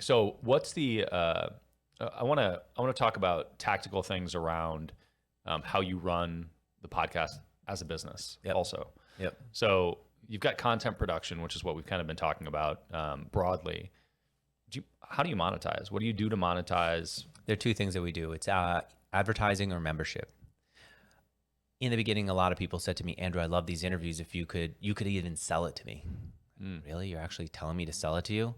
So what's the, I want to talk about tactical things around how you run the podcast as a business also. Yep. So you've got content production, which is what we've kind of been talking about broadly. How do you monetize? What do you do to monetize? There are two things that we do. It's advertising or membership. In the beginning, a lot of people said to me, Andrew, I love these interviews. If you could even sell it to me. Really? You're actually telling me to sell it to you?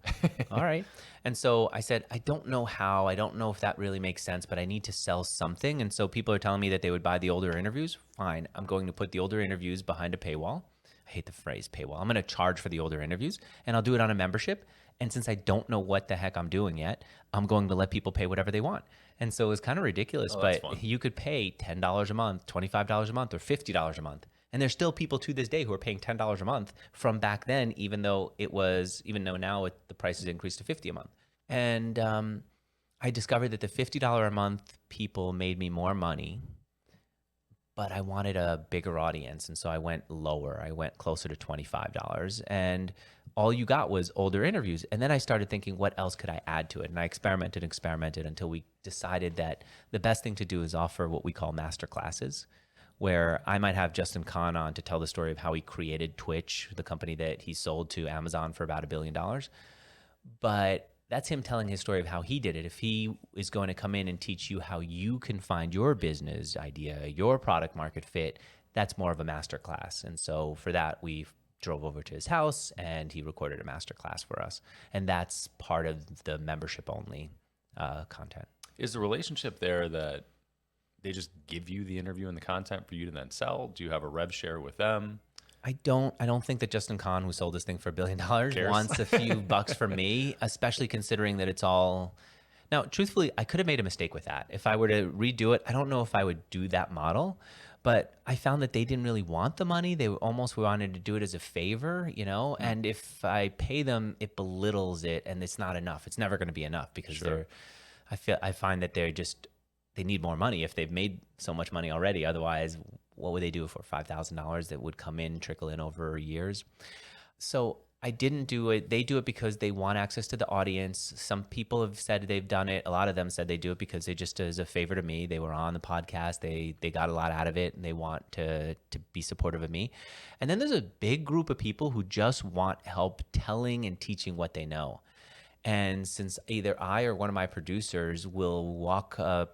All right. And so I said, I don't know how. I don't know if that really makes sense, but I need to sell something. And so people are telling me that they would buy the older interviews. Fine. I'm going to put the older interviews behind a paywall. I hate the phrase paywall. I'm going to charge for the older interviews, and I'll do it on a membership. And since I don't know what the heck I'm doing yet, I'm going to let people pay whatever they want. And so it was kind of ridiculous, but you could pay $10 a month, $25 a month, or $50 a month. And there's still people to this day who are paying $10 a month from back then, even though now the price has increased to $50 a month. And I discovered that the $50 a month people made me more money, but I wanted a bigger audience. And so I went lower. I went closer to $25. And all you got was older interviews. And then I started thinking, what else could I add to it? And I experimented until we decided that the best thing to do is offer what we call master classes, where I might have Justin Kahn on to tell the story of how he created Twitch, the company that he sold to Amazon for about $1 billion. But that's him telling his story of how he did it. If he is going to come in and teach you how you can find your business idea, your product market fit, that's more of a master class. And so for that, we drove over to his house and he recorded a master class for us. And that's part of the membership only content. Is the relationship there that they just give you the interview and the content for you to then sell? Do you have a rev share with them? I don't think that Justin Kahn, who sold this thing for $1 billion, wants a few bucks from me, especially considering that it's all. Now, truthfully, I could have made a mistake with that. If I were to redo it, I don't know if I would do that model, but I found that they didn't really want the money. They almost wanted to do it as a favor, and if I pay them, it belittles it and it's not enough. It's never going to be enough because I find that they need more money if they've made so much money already. Otherwise, what would they do for $5,000 that would come in, trickle in over years? So I didn't do it. They do it because they want access to the audience. Some people have said they've done it. A lot of them said they do it because they just as a favor to me. They were on the podcast. They got a lot out of it and they want to be supportive of me. And then there's a big group of people who just want help telling and teaching what they know. And since either I or one of my producers will walk a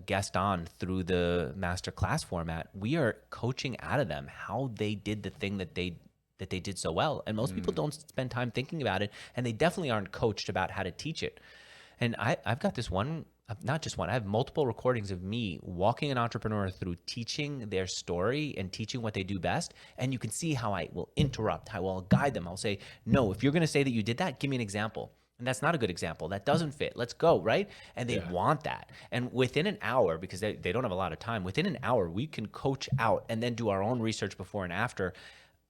guest on through the master class format, we are coaching out of them how they did the thing that they did so well. And most people don't spend time thinking about it, and they definitely aren't coached about how to teach it. And I've got this one, not just one, I have multiple recordings of me walking an entrepreneur through teaching their story and teaching what they do best. And you can see how I will interrupt, how I'll guide them. I'll say, no, if you're going to say that you did that, give me an example. And that's not a good example. That doesn't fit. Let's go, right? And they want that. And within an hour, because they don't have a lot of time, within an hour, we can coach out and then do our own research before and after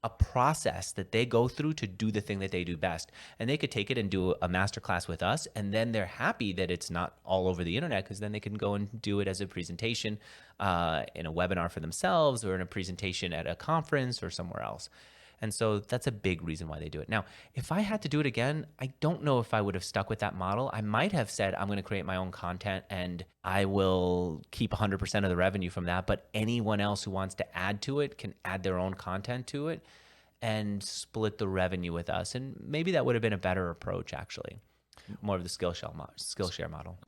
a process that they go through to do the thing that they do best. And they could take it and do a masterclass with us. And then they're happy that it's not all over the internet, because then they can go and do it as a presentation in a webinar for themselves, or in a presentation at a conference or somewhere else. And so that's a big reason why they do it. Now, if I had to do it again, I don't know if I would have stuck with that model. I might have said, I'm going to create my own content and I will keep 100% of the revenue from that. But anyone else who wants to add to it can add their own content to it and split the revenue with us. And maybe that would have been a better approach, actually. More of the Skillshare model.